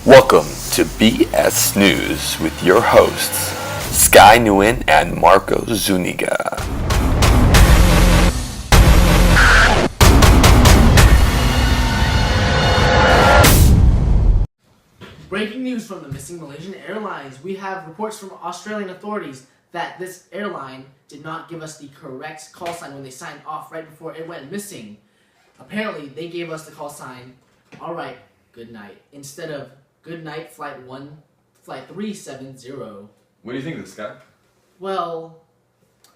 Welcome to BS News with your hosts, Sky Nguyen and Marco Zuniga. Breaking news from the missing Malaysian Airlines. We have reports from Australian authorities that this airline did not give us the correct call sign when they signed off right before it went missing. Apparently, they gave us the call sign, "Alright, good night," instead of "Good night, flight 370. What do you think of this guy? Well,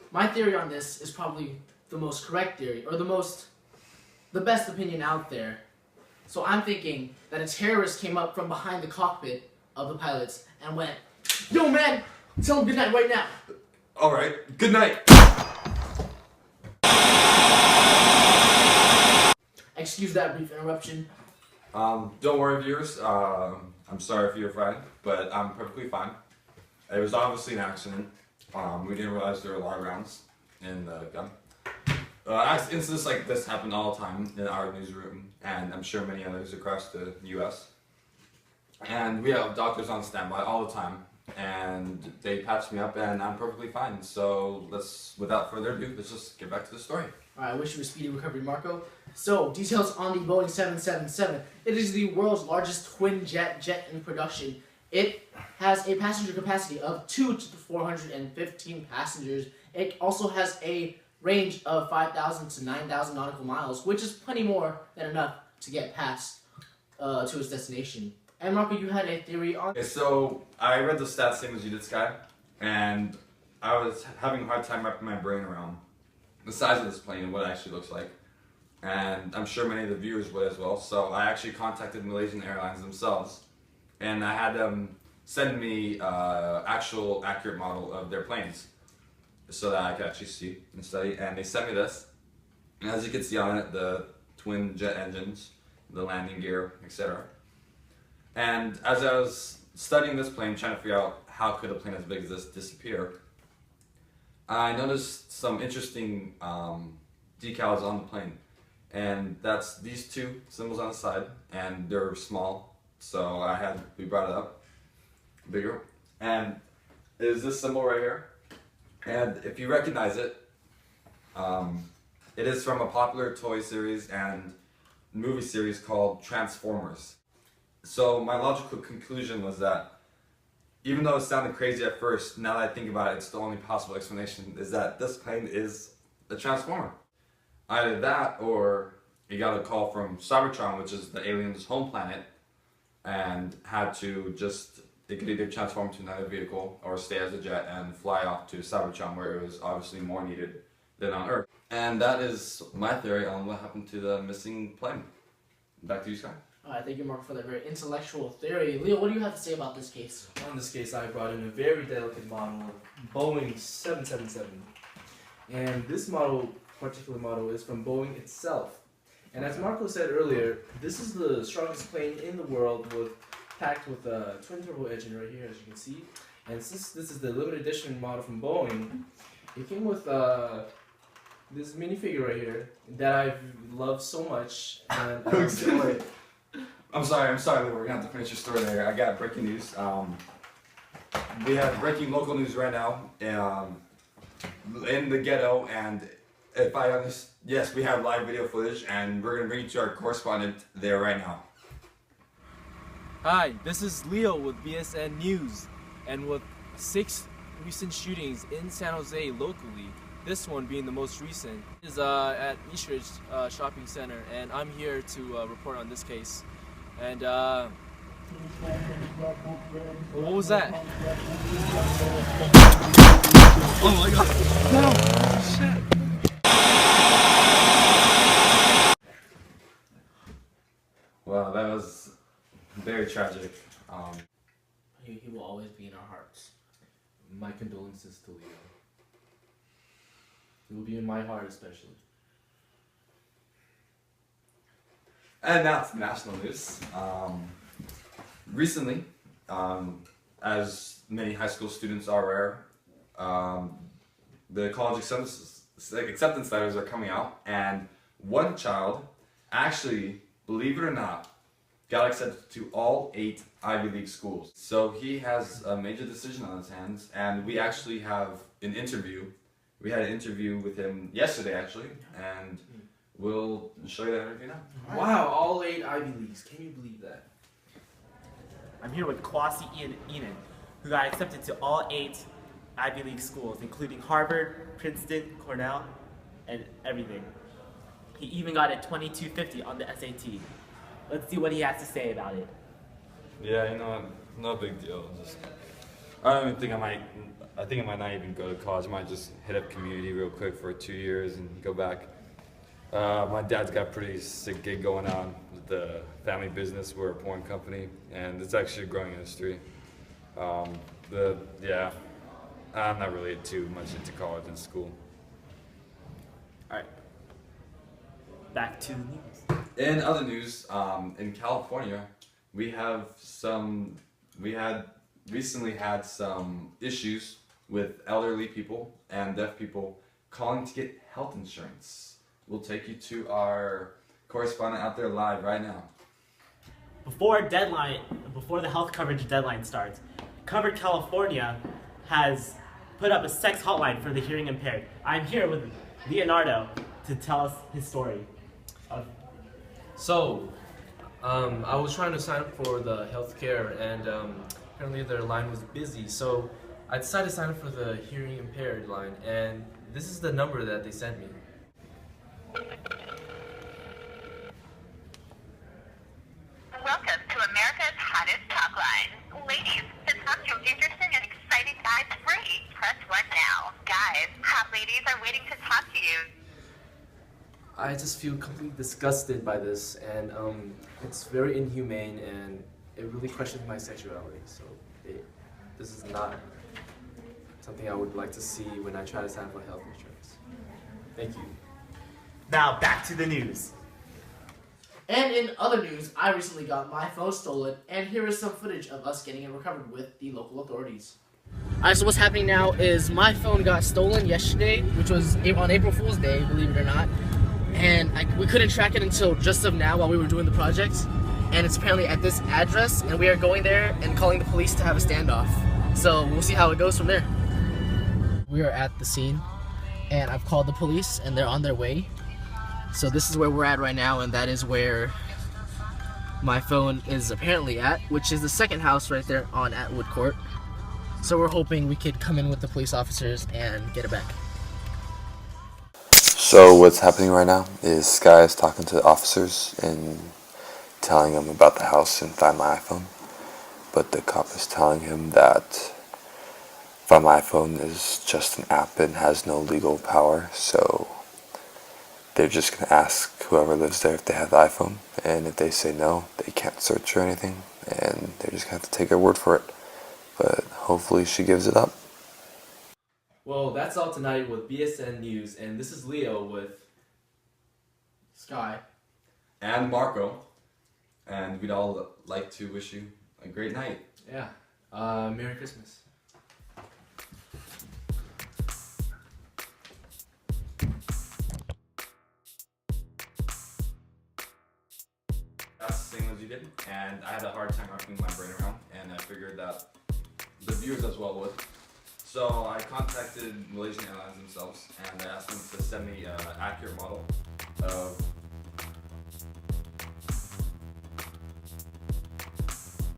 my theory on this is probably the most correct theory, or the best opinion out there. So I'm thinking that a terrorist came up from behind the cockpit of the pilots and went, "Yo man, tell them good night right now." Alright, good night! Excuse that brief interruption. Don't worry viewers, I'm sorry if you're frightened, but I'm perfectly fine. It was obviously an accident. We didn't realize there were a lot of rounds in the gun. Incidents like this happen all the time in our newsroom, and I'm sure many others across the US. And we have doctors on standby all the time, and they patched me up and I'm perfectly fine. So without further ado, let's just get back to the story. Alright, I wish you a speedy recovery, Marco. So, details on the Boeing 777. It is the world's largest twin jet in production. It has a passenger capacity of 2 to 415 passengers. It also has a range of 5,000 to 9,000 nautical miles, which is plenty more than enough to get past to its destination. And Marco, you had a theory on... Okay, so I read the stats same as you did, Sky, and I was having a hard time wrapping my brain around the size of this plane and what it actually looks like. And I'm sure many of the viewers would as well. So I actually contacted Malaysian Airlines themselves, and I had them send me actual accurate model of their planes so that I could actually see and study. And they sent me this, and as you can see on it, the twin jet engines, the landing gear, etc. And as I was studying this plane, trying to figure out how could a plane as big as this disappear, I noticed some interesting decals on the plane. And that's these two symbols on the side, and they're small, so we brought it up bigger. And it is this symbol right here. And if you recognize it, it is from a popular toy series and movie series called Transformers. So my logical conclusion was that even though it sounded crazy at first, now that I think about it, it's the only possible explanation is that this plane is a Transformer. Either that, or he got a call from Cybertron, which is the alien's home planet, and had to it could either transform to another vehicle or stay as a jet and fly off to Cybertron, where it was obviously more needed than on Earth. And that is my theory on what happened to the missing plane. Back to you, Sky. Alright, thank you, Marco, for that very intellectual theory. Leo, what do you have to say about this case? On this case, I brought in a very delicate model, Boeing 777. And this particular model is from Boeing itself. And as Marco said earlier, this is the strongest plane in the world, packed with a twin turbo engine right here, as you can see. And since this is the limited edition model from Boeing, it came with this minifigure right here that I've loved so much. And I'm sorry, we're gonna have to finish your story there. I got breaking news. We have breaking local news right now in the ghetto, and yes, we have live video footage, and we're gonna bring you to our correspondent there right now. Hi, this is Leo with BSN News, and with 6 recent shootings in San Jose locally, this one being the most recent, is at Eastridge Shopping Center, and I'm here to report on this case. And what was that? Oh my god! No! Shit! Wow, that was very tragic. He will always be in our hearts. My condolences to Leo. It will be in my heart especially. And now it's national news. Recently, as many high school students are aware, the college acceptance letters are coming out, and one child actually, believe it or not, got accepted to all 8 Ivy League schools. So he has a major decision on his hands, and we actually have an interview. We had an interview with him yesterday, actually, and we'll show you that interview now. Wow, all 8 Ivy Leagues. Can you believe that? I'm here with Kwasi Enan, who got accepted to all 8 Ivy League schools, including Harvard, Princeton, Cornell, and everything. He even got a 2250 on the SAT. Let's see what he has to say about it. Yeah, you know, no big deal. I don't even think I think I might not even go to college. I might just hit up community real quick for 2 years and go back. My dad's got a pretty sick gig going on with the family business. We're a porn company, and it's actually a growing industry. Yeah, I'm not really too much into college and school. Alright. Back to the news. In other news, in California, we had recently had some issues with elderly people and deaf people calling to get health insurance. We'll take you to our correspondent out there live right now. Before the health coverage deadline starts, Covered California has put up a sex hotline for the hearing impaired. I'm here with Leonardo to tell us his story. So, I was trying to sign up for the healthcare, and apparently their line was busy. So, I decided to sign up for the hearing impaired line, and this is the number that they sent me. Welcome to America's hottest talk line. Ladies, to talk to interesting and exciting guys free, press 1 now. Guys, hot ladies are waiting to talk to you. I just feel completely disgusted by this, and it's very inhumane, and it really questions my sexuality. So, this is not something I would like to see when I try to sign up for health insurance. Thank you. Now back to the news. And in other news, I recently got my phone stolen, and here is some footage of us getting it recovered with the local authorities. Alright, so what's happening now is my phone got stolen yesterday, which was on April Fool's Day, believe it or not. And we couldn't track it until just of now while we were doing the project. And it's apparently at this address, and we are going there and calling the police to have a standoff. So we'll see how it goes from there. We are at the scene, and I've called the police, and they're on their way. So this is where we're at right now, and that is where my phone is apparently at, which is the second house right there on Atwood Court. So we're hoping we could come in with the police officers and get it back. So what's happening right now is Sky is talking to the officers and telling them about the house and Find My iPhone. But the cop is telling him that Find My iPhone is just an app and has no legal power, so they're just going to ask whoever lives there if they have the iPhone, and if they say no, they can't search or anything, and they're just going to have to take her word for it. But hopefully she gives it up. Well, that's all tonight with BSN News, and this is Leo with Sky. And Marco, and we'd all like to wish you a great night. Yeah, Merry Christmas. That's the same as you did, and I had a hard time wrapping my brain around, and I figured that the viewers as well would. So I contacted Malaysian Airlines themselves, and I asked them to send me an accurate model of